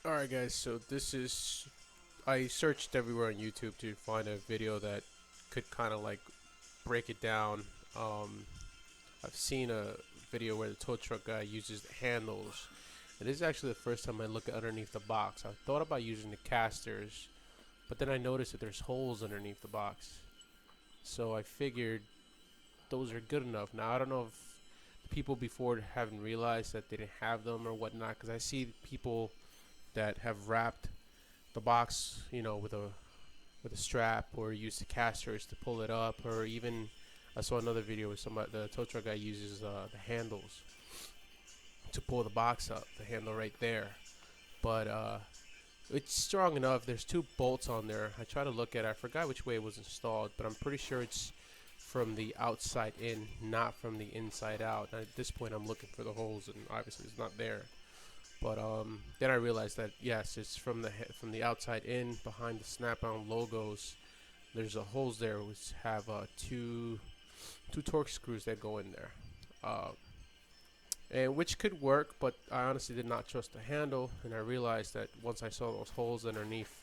Alright guys, so this is, I searched everywhere on YouTube to find a video that could kind of like break it down. Um, I've seen a video where the tow truck guy uses the handles. And this is actually the first time I look at underneath the box. I thought about using the casters, but then I noticed that there's holes underneath the box. So I figured those are good enough. Now I don't know if people before haven't realized that they didn't have them or whatnot, because I see people that have wrapped the box, with a strap, or use the casters to pull it up, or even I saw another video where somebody, the tow truck guy, uses the handles to pull the box up, the handle right there. But it's strong enough. There's two bolts on there. I try to look at it. I forgot which way it was installed, but I'm pretty sure it's from the outside in, not from the inside out. And at this point, I'm looking for the holes, and obviously it's not there. But then I realized that yes, it's from the outside in, behind the Snap-on logos. There's a holes there which have two torque screws that go in there, and which could work. But I honestly did not trust the handle, and I realized that once I saw those holes underneath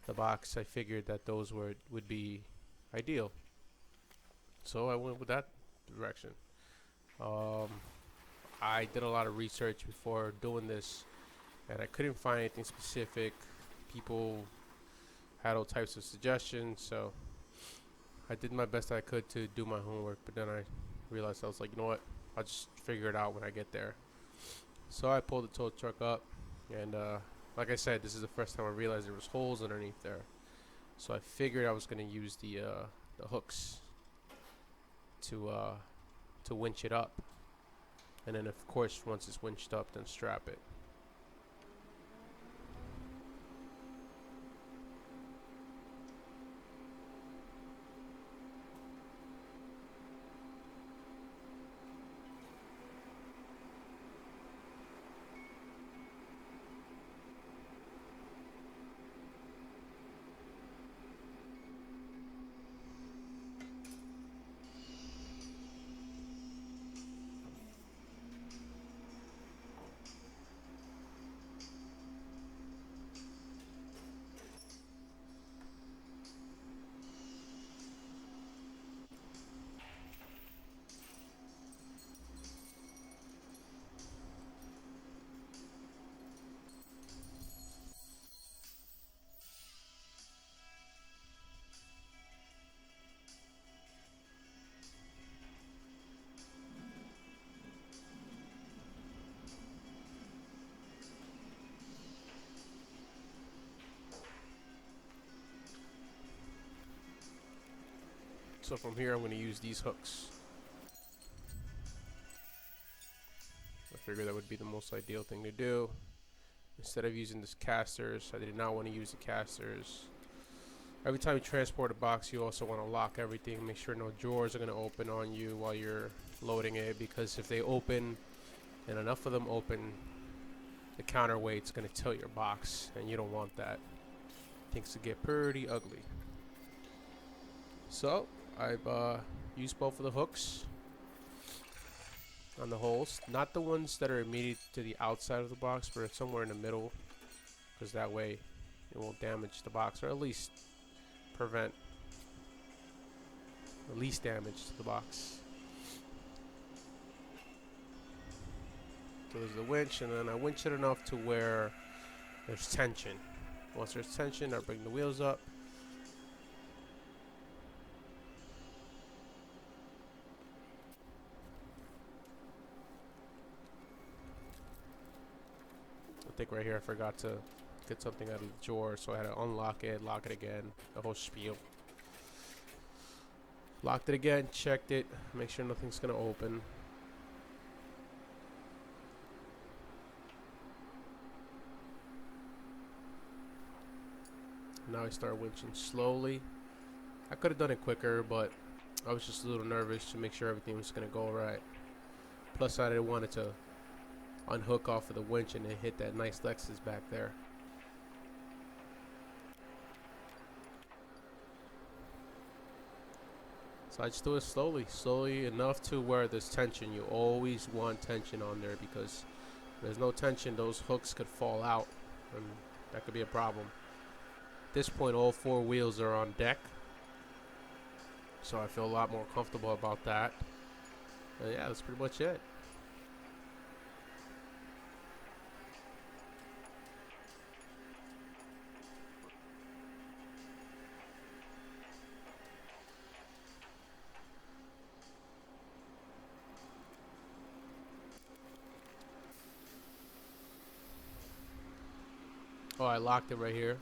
the box, I figured that those would be ideal. So I went with that direction. Um, I did a lot of research before doing this, and I couldn't find anything specific. People had all types of suggestions, so I did my best I could to do my homework. But then I realized, I was like, you know what? I'll just figure it out when I get there. So I pulled the tow truck up, and like I said, this is the first time I realized there was holes underneath there. So I figured I was gonna use the hooks to winch it up, and then of course once it's winched up, then strap it. So from here I'm going to use these hooks. I figured that would be the most ideal thing to do. Instead of using this casters, I did not want to use the casters. Every time you transport a box, you also want to lock everything, make sure no drawers are going to open on you while you're loading it, because if they open, and enough of them open, the counterweight's going to tilt your box, and you don't want that. Things to get pretty ugly. So I've used both of the hooks on the holes, not the ones that are immediate to the outside of the box, but somewhere in the middle, because that way it won't damage the box, or at least prevent the least damage to the box. So there's the winch, and then I winch it enough to where there's tension. Once there's tension, I bring the wheels up. I think right here I forgot to get something out of the drawer, so I had to unlock it, lock it again, the whole spiel. Locked it again, checked it, make sure nothing's gonna open. Now I start winching slowly. I could have done it quicker, but I was just a little nervous to make sure everything was gonna go right. Plus I didn't want it to unhook off of the winch and then hit that nice Lexus back there. So I just do it slowly enough to where there's tension. You always want tension on there, because if there's no tension, those hooks could fall out and that could be a problem. At this point, all 4 wheels are on deck, so I feel a lot more comfortable about that. And yeah, that's pretty much it. Oh, I locked it right here.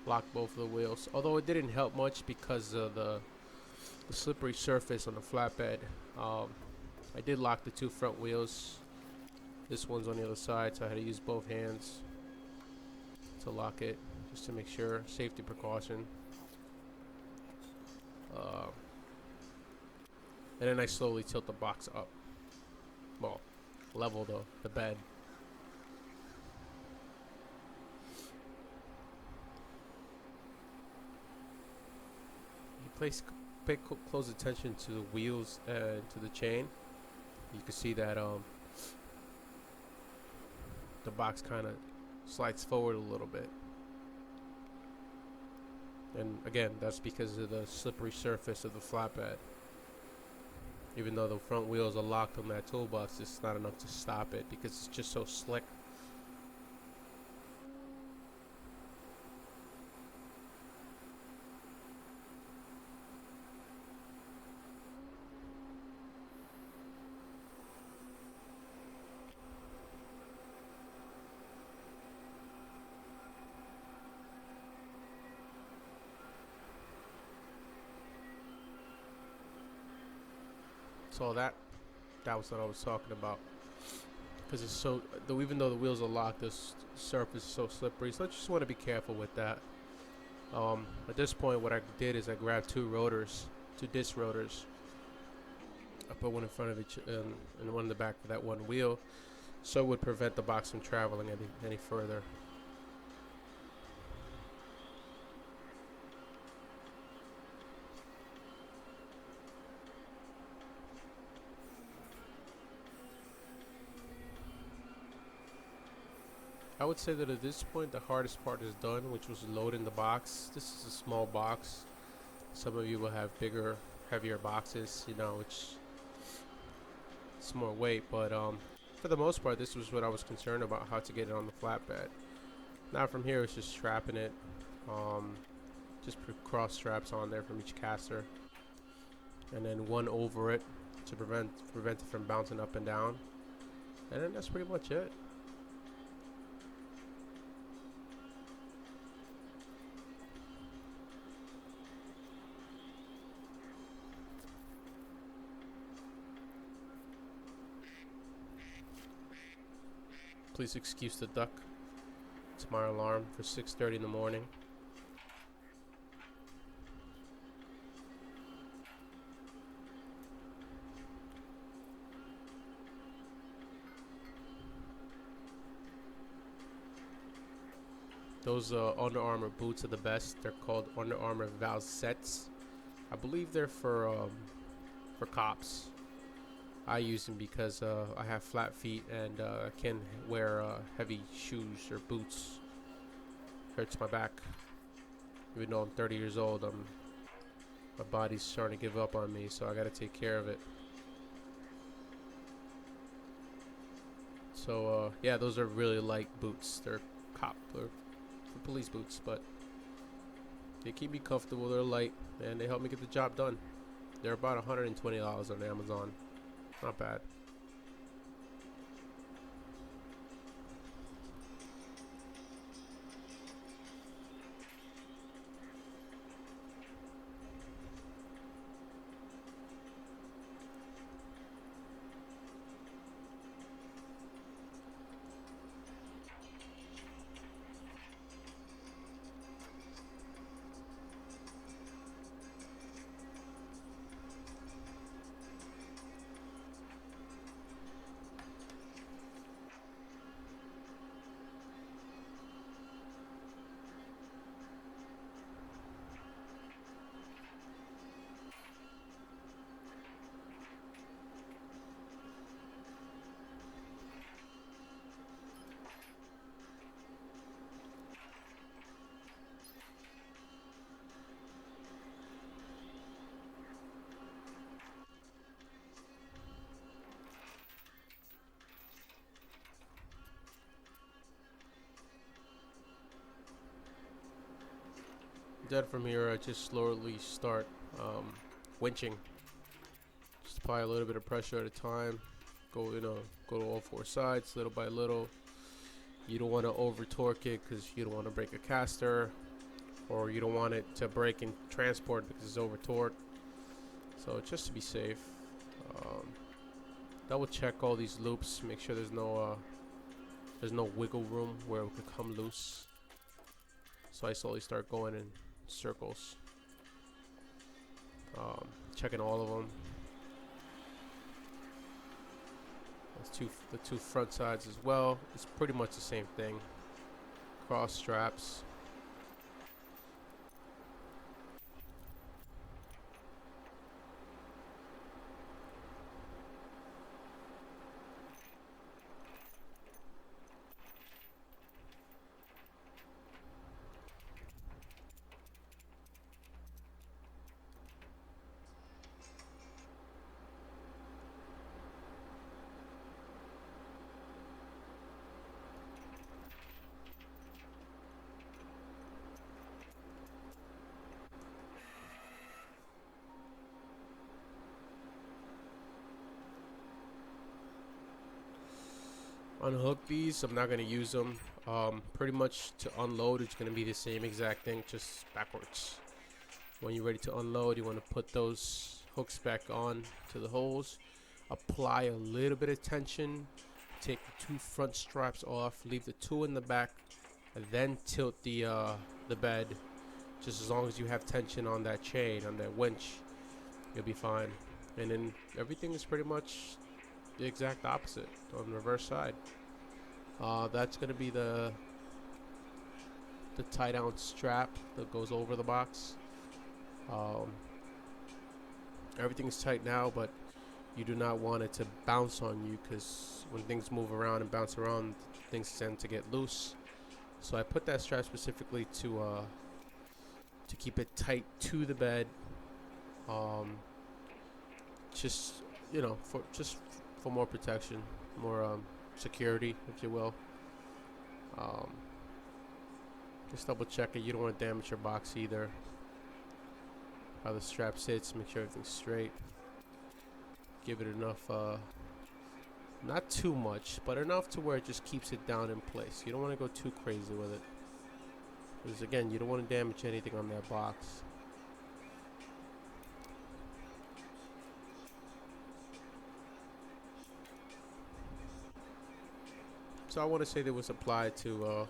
Locked both of the wheels. Although it didn't help much because of the slippery surface on the flatbed. I did lock the 2 front wheels. This one's on the other side, so I had to use both hands to lock it, just to make sure. Safety precaution. And then I slowly tilt the box up. Well, level the bed. You pay close attention to the wheels and to the chain. You can see that the box kind of slides forward a little bit. And again, that's because of the slippery surface of the flatbed. Even though the front wheels are locked on that toolbox, it's not enough to stop it because it's just so slick. So that was what I was talking about. Because it's so, even though the wheels are locked, this surface is so slippery. So I just want to be careful with that. At this point, what I did is I grabbed 2 rotors, 2 disc rotors. I put one in front of each and one in the back of that one wheel, so it would prevent the box from traveling any further. I would say that at this point the hardest part is done, which was loading the box. This is a small box. Some of you will have bigger, heavier boxes, which it's more weight, but for the most part this was what I was concerned about, how to get it on the flatbed. Now from here it's just strapping it, just put cross straps on there from each caster, and then one over it to prevent it from bouncing up and down, and then that's pretty much it. Please excuse the duck. It's my alarm for 6:30 in the morning. Those Under Armour boots are the best. They're called Under Armour Valsets. I believe they're for cops. I use them because I have flat feet and I can't wear heavy shoes or boots. Hurts my back. Even though I'm 30 years old, my body's starting to give up on me, so I gotta take care of it. So yeah, those are really light boots. They're police boots, but they keep me comfortable. They're light and they help me get the job done. They're about $120 on Amazon. Not bad. then from here I just slowly start winching. Just apply a little bit of pressure at a time. Go go to all four sides little by little. You don't want to over torque it because you don't want to break a caster, or you don't want it to break in transport because it's over torqued. So just to be safe, double check all these loops, make sure there's no wiggle room where it could come loose. So I slowly start going in circles, checking all of them. The two front sides as well. It's pretty much the same thing. Cross straps. Unhook these. I'm not going to use them. Pretty much to unload, it's going to be the same exact thing, just backwards. When you're ready to unload, you want to put those hooks back on to the holes. Apply a little bit of tension. Take the two front straps off. Leave the two in the back. And then tilt the bed. Just as long as you have tension on that chain, on that winch, you'll be fine. And then everything is pretty much the exact opposite on the reverse side. That's going to be the tie down strap that goes over the box. Everything's tight now, but you do not want it to bounce on you, because when things move around and bounce around, things tend to get loose. So I put that strap specifically to keep it tight to the bed. Just for more protection, more security, if you will. Just double check it. You don't want to damage your box either. How the strap sits, make sure everything's straight. Give it enough, not too much, but enough to where it just keeps it down in place. You don't want to go too crazy with it, because again, you don't want to damage anything on that box. So I want to say that was applied to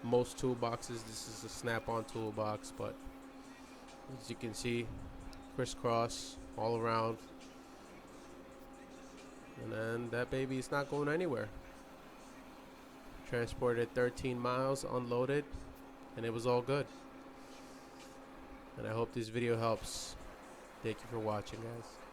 most toolboxes. This is a snap-on toolbox, but as you can see, crisscross all around. And then that baby is not going anywhere. Transported 13 miles, unloaded, and it was all good. And I hope this video helps. Thank you for watching, guys.